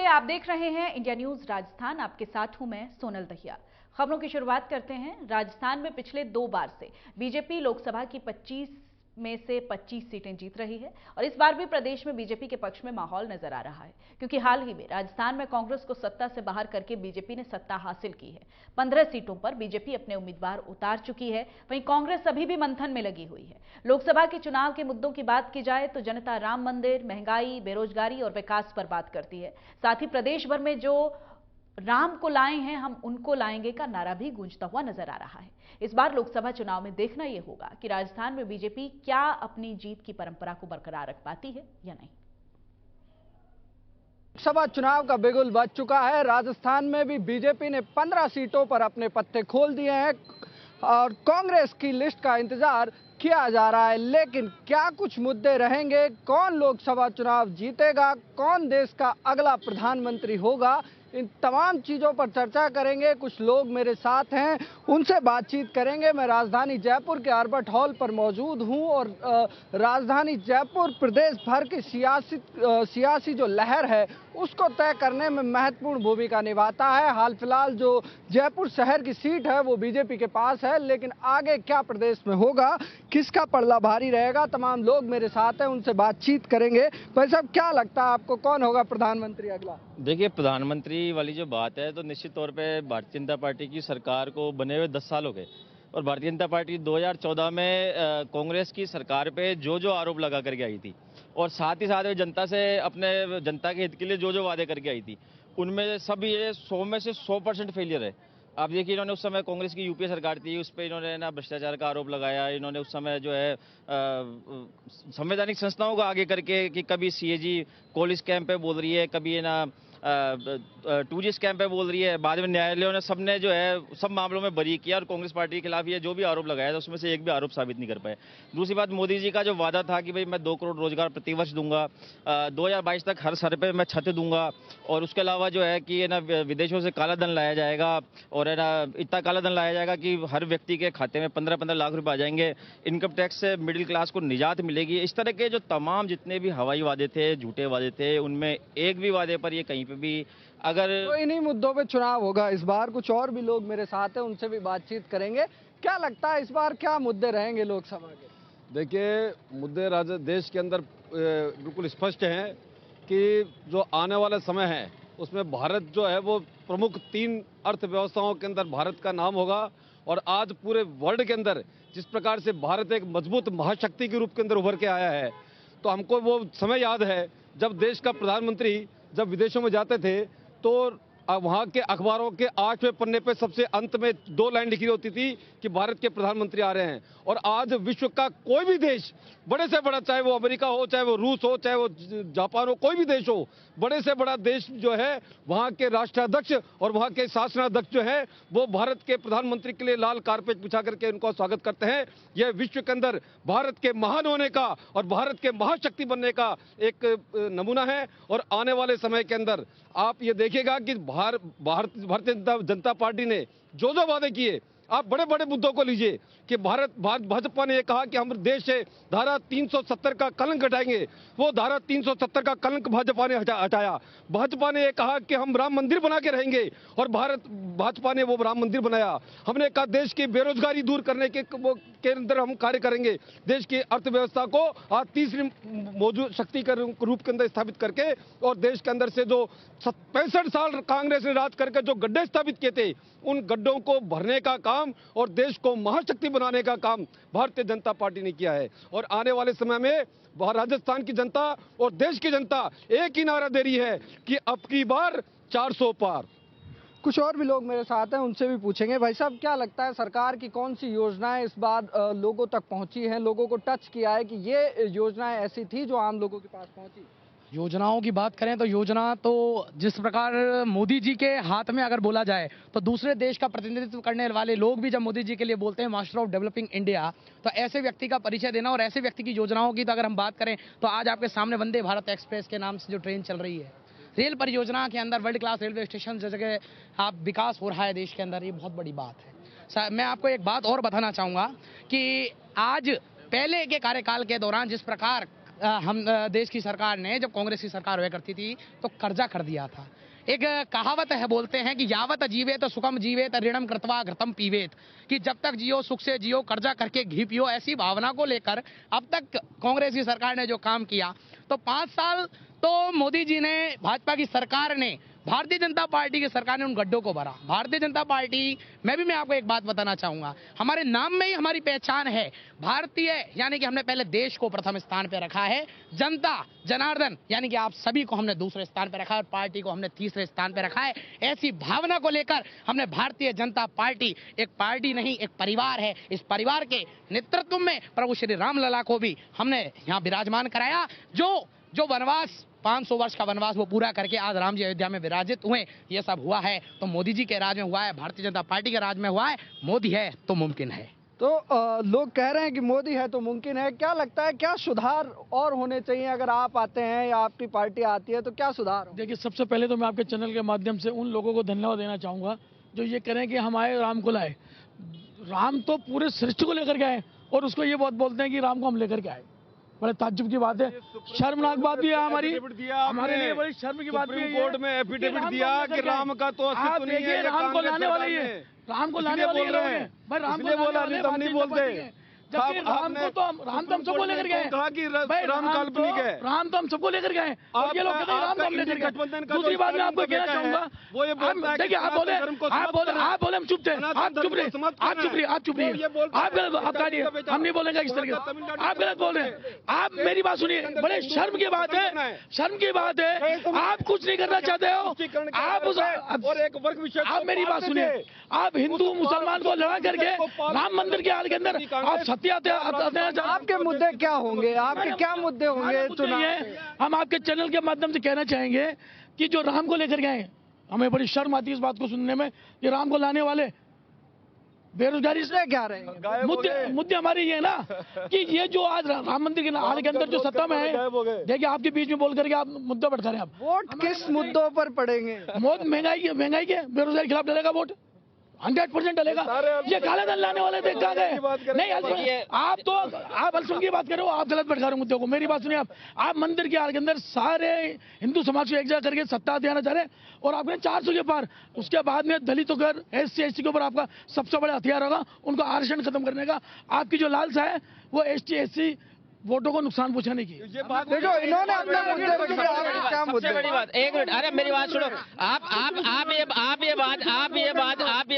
आप देख रहे हैं इंडिया न्यूज राजस्थान। आपके साथ हूं मैं सोनल दहिया। खबरों की शुरुआत करते हैं। राजस्थान में पिछले 2 बार से बीजेपी लोकसभा की 25 में से 25 सीटें जीत रही है और इस बार भी प्रदेश में बीजेपी के पक्ष में माहौल नजर आ रहा है, क्योंकि हाल ही में राजस्थान में कांग्रेस को सत्ता से बाहर करके बीजेपी ने सत्ता हासिल की है। 15 सीटों पर बीजेपी अपने उम्मीदवार उतार चुकी है, वहीं कांग्रेस अभी भी मंथन में लगी हुई है। लोकसभा के चुनाव के मुद्दों की बात की जाए तो जनता राम मंदिर, महंगाई, बेरोजगारी और विकास पर बात करती है। साथ ही प्रदेश भर में जो राम को लाए हैं हम उनको लाएंगे का नारा भी गूंजता हुआ नजर आ रहा है। इस बार लोकसभा चुनाव में देखना यह होगा कि राजस्थान में बीजेपी क्या अपनी जीत की परंपरा को बरकरार रख पाती है या नहीं। लोकसभा चुनाव का बिगुल बज चुका है। राजस्थान में भी बीजेपी ने 15 सीटों पर अपने पत्ते खोल दिए हैं और कांग्रेस की लिस्ट का इंतजार किया जा रहा है। लेकिन क्या कुछ मुद्दे रहेंगे? कौन लोकसभा चुनाव जीतेगा? कौन देश का अगला प्रधानमंत्री होगा? इन तमाम चीज़ों पर चर्चा करेंगे। कुछ लोग मेरे साथ हैं, उनसे बातचीत करेंगे। मैं राजधानी जयपुर के आर्बर्ट हॉल पर मौजूद हूं और राजधानी जयपुर प्रदेश भर की सियासी जो लहर है उसको तय करने में महत्वपूर्ण भूमिका निभाता है। हाल फिलहाल जो जयपुर शहर की सीट है वो बीजेपी के पास है, लेकिन आगे क्या प्रदेश में होगा, किसका पलड़ा भारी रहेगा? तमाम लोग मेरे साथ हैं, उनसे बातचीत करेंगे। भाई साहब, क्या लगता है आपको कौन होगा प्रधानमंत्री अगला? देखिए, प्रधानमंत्री वाली जो बात है तो निश्चित तौर पे भारतीय जनता पार्टी की सरकार को बने हुए 10 साल हो गए और भारतीय जनता पार्टी 2014 में कांग्रेस की सरकार पे जो आरोप लगा करके आई थी और साथ ही साथ में जनता से अपने जनता के हित के लिए जो वादे करके आई थी, उनमें सब ये 100 में से 100% फेलियर है। आप देखिए, इन्होंने उस समय कांग्रेस की यूपीए सरकार थी, उस पर इन्होंने ना भ्रष्टाचार का आरोप लगाया। इन्होंने उस समय जो है संवैधानिक संस्थाओं को आगे करके कि कभी सीएजी कोल स्कैम पे बोल रही है, कभी ये ना 2G स्कैम पे बोल रही है। बाद में न्यायालयों ने सबने जो है सब मामलों में बरी किया और कांग्रेस पार्टी के खिलाफ ये जो भी आरोप लगाया था उसमें से एक भी आरोप साबित नहीं कर पाए। दूसरी बात, मोदी जी का जो वादा था कि भाई मैं 2 करोड़ रोजगार प्रतिवर्ष दूंगा, 2022 तक हर सर पे मैं छत दूंगा और उसके अलावा जो है कि ना विदेशों से काला धन लाया जाएगा और है ना इतना काला धन लाया जाएगा कि हर व्यक्ति के खाते में 15-15 लाख रुपए आ जाएंगे। इनकम टैक्स से मिडिल क्लास को निजात मिलेगी। इस तरह के जो तमाम जितने भी हवाई वादे थे, झूठे वादे थे, उनमें एक भी वादे पर ये कहीं पे भी अगर तो इन्हीं मुद्दों पे चुनाव होगा इस बार। कुछ और भी लोग मेरे साथ हैं, उनसे भी बातचीत करेंगे। क्या लगता है इस बार क्या मुद्दे रहेंगे लोकसभा के? देखिए, मुद्दे देश के अंदर बिल्कुल स्पष्ट हैं कि जो आने वाला समय है उसमें भारत जो है वो प्रमुख 3 अर्थव्यवस्थाओं के अंदर भारत का नाम होगा। और आज पूरे वर्ल्ड के अंदर जिस प्रकार से भारत एक मजबूत महाशक्ति के रूप के अंदर उभर के आया है, तो हमको वो समय याद है जब देश का प्रधानमंत्री जब विदेशों में जाते थे तो वहां के अखबारों के 8वें पन्ने पे सबसे अंत में 2 लाइन लिखी होती थी कि भारत के प्रधानमंत्री आ रहे हैं। और आज विश्व का कोई भी देश, बड़े से बड़ा, चाहे वो अमेरिका हो, चाहे वो रूस हो, चाहे वो जापान हो, कोई भी देश हो, बड़े से बड़ा देश जो है वहां के राष्ट्राध्यक्ष और वहां के शासनाध्यक्ष जो है वो भारत के प्रधानमंत्री के लिए लाल कारपेट बिछा करके उनको स्वागत करते हैं। यह विश्व के अंदर भारत के महान होने का और भारत के महाशक्ति बनने का एक नमूना है। और आने वाले समय के अंदर आप ये देखिएगा कि भारतीय जनता पार्टी ने जो वादे किए, आप बड़े बड़े मुद्दों को लीजिए कि भाजपा ने यह कहा कि हम देश से धारा 370 का कलंक हटाएंगे। वो धारा 370 का कलंक भाजपा ने हटाया। भाजपा ने यह कहा कि हम राम मंदिर बना के रहेंगे और भाजपा ने वो राम मंदिर बनाया। हमने कहा देश की बेरोजगारी दूर करने के अंदर हम कार्य करेंगे। देश की अर्थव्यवस्था को आज तीसरी मौजूद शक्ति के रूप के अंदर स्थापित करके और देश के अंदर से जो 65 साल कांग्रेस ने राज करके जो गड्ढे स्थापित किए थे उन गड्ढों को भरने का काम और देश को महाशक्ति बनाने का काम भारतीय जनता पार्टी ने किया है। और आने वाले समय में राजस्थान की जनता और देश की जनता एक ही नारा दे रही है कि अब की बार 400 पार। कुछ और भी लोग मेरे साथ हैं, उनसे भी पूछेंगे। भाई साहब, क्या लगता है सरकार की कौन सी योजनाएं इस बार लोगों तक पहुंची हैं, लोगों को टच किया है कि ये योजनाएं ऐसी थी जो आम लोगों के पास पहुंची? योजनाओं की बात करें तो योजना तो जिस प्रकार मोदी जी के हाथ में अगर बोला जाए तो दूसरे देश का प्रतिनिधित्व करने वाले लोग भी जब मोदी जी के लिए बोलते हैं मास्टर ऑफ डेवलपिंग इंडिया, तो ऐसे व्यक्ति का परिचय देना और ऐसे व्यक्ति की योजनाओं की तो अगर हम बात करें तो आज आपके सामने वंदे भारत एक्सप्रेस के नाम से जो ट्रेन चल रही है, रेल परियोजना के अंदर वर्ल्ड क्लास रेलवे स्टेशन जगह आप विकास हो रहा है देश के अंदर, ये बहुत बड़ी बात है। मैं आपको एक बात और बताना चाहूँगा कि आज पहले के कार्यकाल के दौरान जिस प्रकार देश की सरकार ने, जब कांग्रेस की सरकार हुआ करती थी, तो कर्जा कर दिया था। एक कहावत है, बोलते हैं कि यावत जीवेत सुखम जीवेत ऋणम कृत्वा घृतम पीवेत, कि जब तक जियो सुख से जियो, कर्जा करके घी पियो। ऐसी भावना को लेकर अब तक कांग्रेस की सरकार ने जो काम किया, तो 5 साल तो मोदी जी ने, भाजपा की सरकार ने, भारतीय जनता पार्टी की सरकार ने उन गड्ढों को भरा। भारतीय जनता पार्टी, मैं आपको एक बात बताना चाहूंगा, हमारे नाम में ही हमारी पहचान है भारतीय, यानी कि हमने पहले देश को प्रथम स्थान पे रखा है, जनता जनार्दन यानी कि आप सभी को हमने दूसरे स्थान पे रखा है, और पार्टी को हमने तीसरे स्थान पे रखा है। ऐसी भावना को लेकर हमने भारतीय जनता पार्टी, एक पार्टी नहीं एक परिवार है, इस परिवार के नेतृत्व में प्रभु श्री रामलला को भी हमने यहाँ विराजमान कराया। जो वनवास, 500 वर्ष का वनवास, वो पूरा करके आज राम जी अयोध्या में विराजित हुए। ये सब हुआ है तो मोदी जी के राज में हुआ है, भारतीय जनता पार्टी के राज में हुआ है। मोदी है तो मुमकिन है। तो लोग कह रहे हैं कि मोदी है तो मुमकिन है। क्या लगता है, क्या सुधार और होने चाहिए? अगर आप आते हैं या आपकी पार्टी आती है तो क्या सुधार हो? देखिए, सबसे पहले तो मैं आपके चैनल के माध्यम से उन लोगों को धन्यवाद देना चाहूँगा जो ये कह रहे हैं कि हम आए राम को लाए। राम तो पूरे सृष्टि को लेकर के आए और उसको ये बहुत बोलते हैं कि राम को हम लेकर के आए। बड़े ताज्जुब की बात है, शर्मनाक बात भी है हमारे लिए बड़ी शर्म की बात भी है। कोर्ट में एफिडेविट दिया कि राम का तो अस्तित्व नहीं है। राम को लाने वाले ये, राम को लाने वाले ये भाई, राम को बोला नहीं, तुम नहीं बोलते। जबकि राम तो हम सबको लेकर गए, कहा कि राम काल्पनिक है। राम तो हम सबको लेकर गए और ये लोग कहते हैं राम तो हम लेकर गए। दूसरी बात मैं आपको कहना चाहूंगा, वो ये बोलता है, देखिए आप बोले हम चुप थे, आप चुप रहिए, आप काटिए, हम नहीं बोलेंगे इस तरीके से। आप गलत बोल रहे हैं, आप मेरी बात सुनिए, बड़े शर्म की बात है, शर्म की बात है। आप कुछ नहीं करना चाहते हो, आप मेरी बात सुनिए, आप हिंदू मुसलमान को लड़ा करके राम मंदिर के हाल के अंदर आप आपके मुद्दे क्या होंगे? आपके क्या मुद्दे होंगे चुनाव? हम आपके चैनल के माध्यम से कहना चाहेंगे कि जो राम को लेकर गए, हमें बड़ी शर्म आती है इस बात को सुनने में कि राम को लाने वाले बेरोजगारी से क्या रहे। मुद्दे हमारे ये ना कि ये जो आज राम मंदिर के हाल के अंदर जो सत्ता में है, देखिए आपके बीच में बोल करके आप मुद्दा बढ़ा रहे हैं। आप वोट किस मुद्दों पर पड़ेंगे? महंगाई के बेरोजगारी के खिलाफ डलेगा वोट, 100% डलेगा। ये काले धन लाने वाले देख कहाँ गए? नहीं, आप अलसुन की बात कर रहे हो, आप गलत भटका रहे हो मुद्दों को। मेरी बात सुनिए, आप मंदिर के हाल के अंदर सारे हिंदू समाज को एक जगह करके सत्ता दिलाना चाह रहे हैं और आपने 400 के पार, उसके बाद में दलितों का, SC/ST के ऊपर आपका सबसे बड़ा हथियार होगा उनको आरक्षण खत्म करने का। आपकी जो लालसा है वो ST/SC वोटों को नुकसान पहुंचाने की। ये बात देखो, इन्होंने अपने मुद्दे क्या मुद्दे? बड़ी बात, एक मिनट, अरे मेरी बात सुनो। आप ये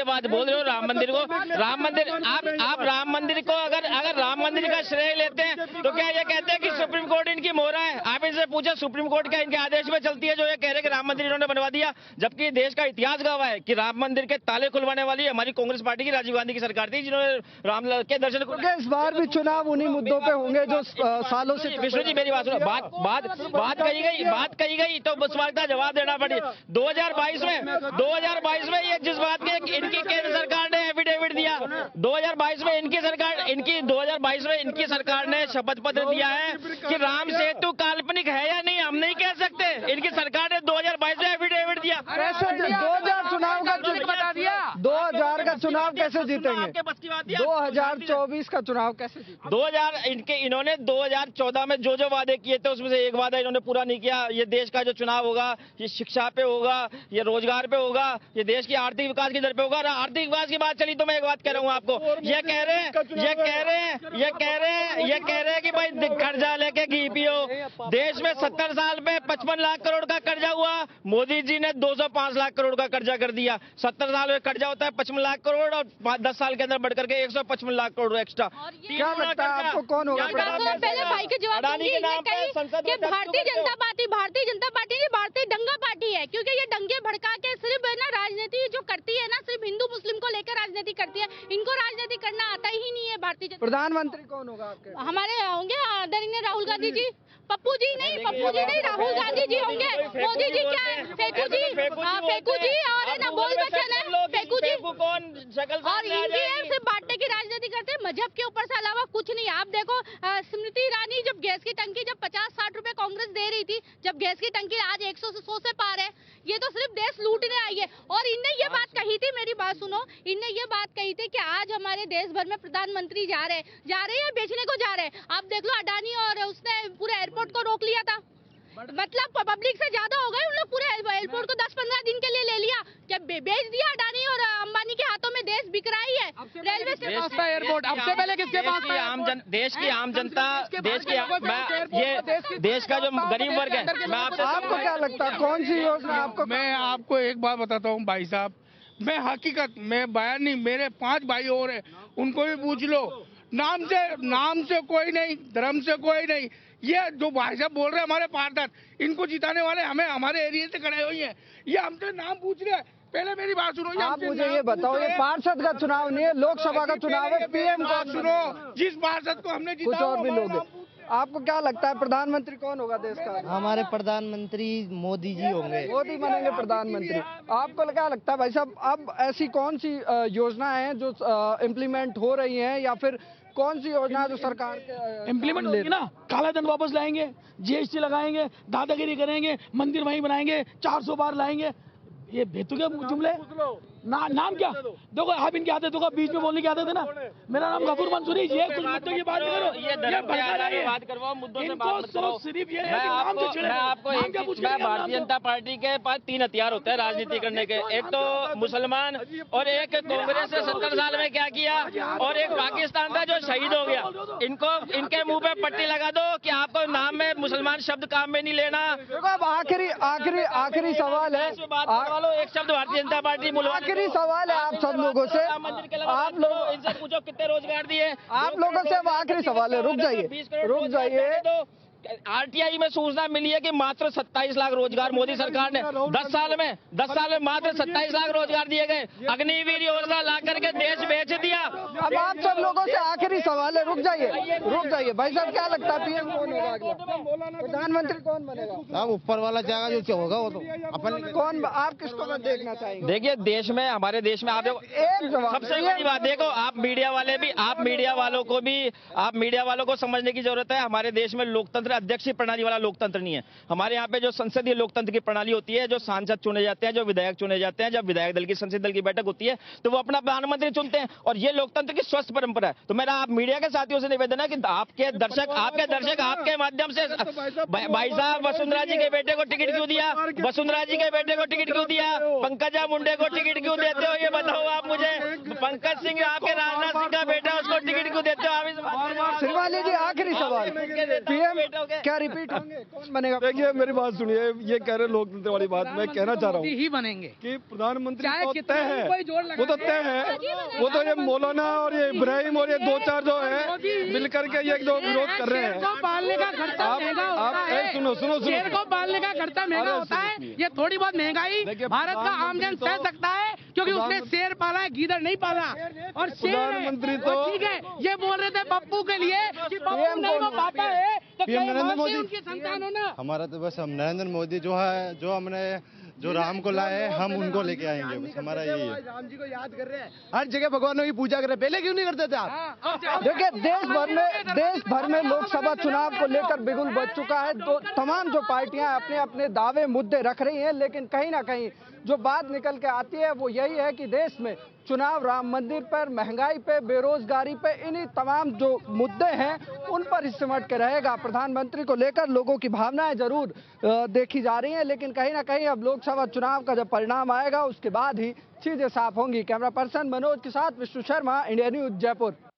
बात बोल रहे हो राम मंदिर को, आप राम मंदिर को अगर राम मंदिर का श्रेय लेते हैं तो क्या ये कहते हैं कि सुप्रीम कोर्ट इनकी मोहरा है? आप इनसे पूछे सुप्रीम कोर्ट क्या इनके आदेश में चलती है जो ये कह रहे हैं कि राम मंदिर इन्होंने बनवा दिया, जबकि देश का इतिहास गवाह है कि राम मंदिर के ताले खुलवाने वाली हमारी कांग्रेस पार्टी की राजीव गांधी की सरकार थी जिन्होंने राम के दर्शन को। इस बार भी चुनाव उन्हीं मुद्दों पे होंगे जो सालों से। विष्णु जी मेरी बात सुनो, बात कही गई तो उस बात का जवाब देना पड़े। 2022 में ये जिस बात के इनकी केंद्र सरकार ने एफिडेविट दिया, 2022 में इनकी सरकार ने शपथ पत्र दिया है कि राम सेतु काल्पनिक है या नहीं, हम नहीं कह सकते। इनकी सरकार ने 2022 में एफिडेविट दिया। कैसे 2000 चुनाव का बता दिया? 2000 का चुनाव कैसे जीतेंगे? 2024 का चुनाव कैसे जीतेंगे? इन्होंने 2014 में जो वादे किए थे उसमें से एक वादा इन्होंने पूरा नहीं किया। ये देश का जो चुनाव होगा ये शिक्षा पे होगा, ये रोजगार पे होगा, ये देश की आर्थिक विकास की दर पे होगा। आर्थिक विकास की बात चली तो मैं एक बात कह रहा हूँ आपको, ये कह रहे हैं कि भाई कर्जा लेके घी पियो। देश में 70 साल में 55 लाख करोड़ का कर्जा हुआ, मोदी जी ने 205 लाख करोड़ का कर्जा कर दिया। 70 साल में कर्जा होता है 55 लाख करोड़ और 10 साल के अंदर बढ़कर के 155 लाख करोड़ एक्स्ट्रा। क्या लगता है आपको कौन होगा? पहले भाई के जवाब कि भारतीय जनता पार्टी भारतीय दंगा पार्टी है, क्योंकि ये दंगे भड़का के सिर्फ है ना राजनीति जो करती है ना, सिर्फ हिंदू मुस्लिम को लेकर राजनीति करती है। इनको राजनीति करना आता ही नहीं है। भारतीय जनता प्रधानमंत्री कौन होगा आपके? हमारे होंगे आदरणीय राहुल गांधी जी। पप्पू जी नहीं राहुल गांधी जी होंगे। मोदी जी क्या है? फेकू जी और है ना बोल बचन है फेकू जी, और इंडिया सिर्फ बांटने की राजनीति करते हैं, मजहब के ऊपर से अलावा कुछ नहीं। आप देखो स्मृति ईरानी जब गैस की टंकी जब 50-60 रुपए कांग्रेस दे रही थी, जब गैस की टंकी आज 100 से 100 से पार है, ये तो सिर्फ देश लूटने आई है। और इनने ये बात कही थी, मेरी बात बात सुनो, इनने ये बात कही थी कि आज हमारे देश भर में प्रधानमंत्री जा रहे हैं या बेचने को जा रहे हैं। आप देख लो, अडानी और उसने पूरे एयरपोर्ट को रोक लिया था, मतलब पब्लिक से ज्यादा हो गए उन लोग। पूरे एयरपोर्ट को 10-15 दिन के लिए ले लिया, क्या बेच दिया अडानी और अंबानी के हाथों में। देश बिक रहा ही है। रेलवे स्टेशन एयरपोर्ट अब से पहले किसके पास था? देश की आम जनता, देश का जो गरीब वर्ग है, मैं आपसे, आपको क्या लगता है कौन सी योजना आपको? मैं आपको एक बात बताता हूँ भाई साहब, मैं हकीकत में बयान नहीं, मेरे 5 भाई और हैं, उनको भी पूछ लो। नाम से कोई नहीं, धर्म से कोई नहीं। ये जो भाई साहब बोल रहे हैं हमारे पार्षद, इनको जिताने वाले हमें हमारे एरिया से खड़े हुए हैं। ये हमसे नाम पूछ रहे हैं। पहले मेरी बात सुनो। आप मुझे ये बताओ, ये पार्षद का चुनाव नहीं है, लोकसभा का चुनाव है। पीएम बात सुनो, जिस पार्षद को हमने कुछ और भी लोग हैं। आपको क्या लगता है प्रधानमंत्री कौन होगा देश का? हमारे प्रधानमंत्री मोदी जी होंगे। मोदी बनेंगे प्रधानमंत्री। आपको क्या लगता है भाई साहब, अब ऐसी कौन सी योजनाएं हैं जो इम्प्लीमेंट हो रही हैं, या फिर कौन सी योजना जो सरकार इम्प्लीमेंट होगी ना? काला धन वापस लाएंगे, जीएसटी लगाएंगे, दादागिरी करेंगे, मंदिर वहीं बनाएंगे, 400 बार लाएंगे। ये बेतुके जुमले। नाम क्या? देखो आप इनके आते देखो, बीच में बोलने के आते थे ना, मेरा नाम गफूर मंसूरी। ये कुछ मुद्दों की बात करो, ये बात करवाओ, मुद्दों से बात मत करो। सिर्फ ये मैं आपको भारतीय जनता पार्टी के पास 3 हथियार होते हैं राजनीति करने के। एक तो मुसलमान, और एक कांग्रेस ने 70 साल में क्या किया, और एक पाकिस्तान था जो शहीद हो गया। इनके मुंह पे पट्टी लगा दो कि आपको नाम में मुसलमान शब्द काम में नहीं लेना। अब आखिरी सवाल है, एक शब्द भारतीय जनता पार्टी आखिरी सवाल है आप सब लोगों से। आप लोग इनसे पूछो कितने रोजगार दिए आप लोगों से। अब आखिरी सवाल है, रुक जाइए। आरटीआई में सूचना मिली है कि मात्र 27 लाख रोजगार मोदी सरकार ने 10 साल में मात्र 27 लाख रोजगार दिए गए। अग्निवीर योजना ला करके देश बेच दिया। अब आप सब लोगों से आखिरी सवाल है, रुक जाइए भाई साहब, क्या लगता है पीएम कौन होगा अगला? प्रधानमंत्री कौन बनेगा? अब ऊपर वाला जाएगा जो होगा वो तो अपन कौन, आप किसको देखना चाहेंगे? देखिए हमारे देश में आप देखो, एक जवाब सबसे बड़ी बात देखो, आप मीडिया वालों को समझने की जरूरत है। हमारे देश में लोकतंत्र अध्यक्षीय प्रणाली वाला लोकतंत्र नहीं है। हमारे यहाँ पे जो संसदीय लोकतंत्र की प्रणाली होती है, जो सांसद चुने जाते हैं, जो विधायक चुने जाते हैं, जब विधायक दल की संसदीय दल की बैठक होती है तो वो अपना प्रधानमंत्री चुनते हैं, और ये लोकतंत्र की स्वस्थ परंपरा है। तो मेरा आप मीडिया के साथियों से निवेदन है कि आपके दर्शक आपके माध्यम से, भाई साहब वसुंधरा जी के बेटे को टिकट क्यों दिया? वसुंधरा जी के बेटे को टिकट क्यों दिया? पंकजा मुंडे को टिकट क्यों देते हो? ये बताओ आप मुझे। पंकज सिंह आपके राजनाथ सिंह का बेटा, उसको टिकट क्यों देते हो? आप श्रीवाली जी आखिरी सवाल, पीएम क्या रिपीट होंगे, कौन बनेगा? देखिए मेरी बात सुनिए, ये कह रहे लोकतंत्र वाली बात मैं कहना चाह रहा हूँ ही बनेंगे कि प्रधानमंत्री तो तय है, वो तो तय है। वो तो ये मौलाना और ये इब्राहिम और ये 2-4 जो है मिलकर के ये जो विरोध कर रहे हैं। पालने का खर्चा महंगा होता है। सुनो शेर को पालने का खर्चा महंगा होता है। ये थोड़ी बहुत महंगाई भारत का आमजन सह सकता है, क्योंकि उसने शेर पाला है, गीदड़ नहीं पाला। और प्रधानमंत्री तो ठीक है, ये बोल रहे थे पप्पू के लिए कि पप्पू नहीं वो पापा है, तो नरेंद्र मोदी उनकी संतान हो ना। हमारा तो बस हम नरेंद्र मोदी जो है, जो हमने जो राम को लाए हम उनको लेके आएंगे, बस हमारा यही है। राम जी को याद कर रहे हैं, हर जगह भगवानों की पूजा कर रहे हैं, पहले क्यों नहीं करते थे आप? देखिए देश भर में लोकसभा चुनाव को लेकर बिगुल बज चुका है। तो तमाम जो पार्टियां अपने अपने दावे मुद्दे रख रही हैं, लेकिन कहीं ना कहीं जो बात निकल के आती है वो यही है कि देश में चुनाव राम मंदिर पर, महंगाई पे, बेरोजगारी पे, इन्हीं तमाम जो मुद्दे हैं उन पर ही सिमट के रहेगा। प्रधानमंत्री को लेकर लोगों की भावनाएं जरूर देखी जा रही हैं, लेकिन कहीं ना कहीं अब लोकसभा चुनाव का जब परिणाम आएगा उसके बाद ही चीजें साफ होंगी। कैमरा पर्सन मनोज के साथ विष्णु शर्मा, इंडिया न्यूज, जयपुर।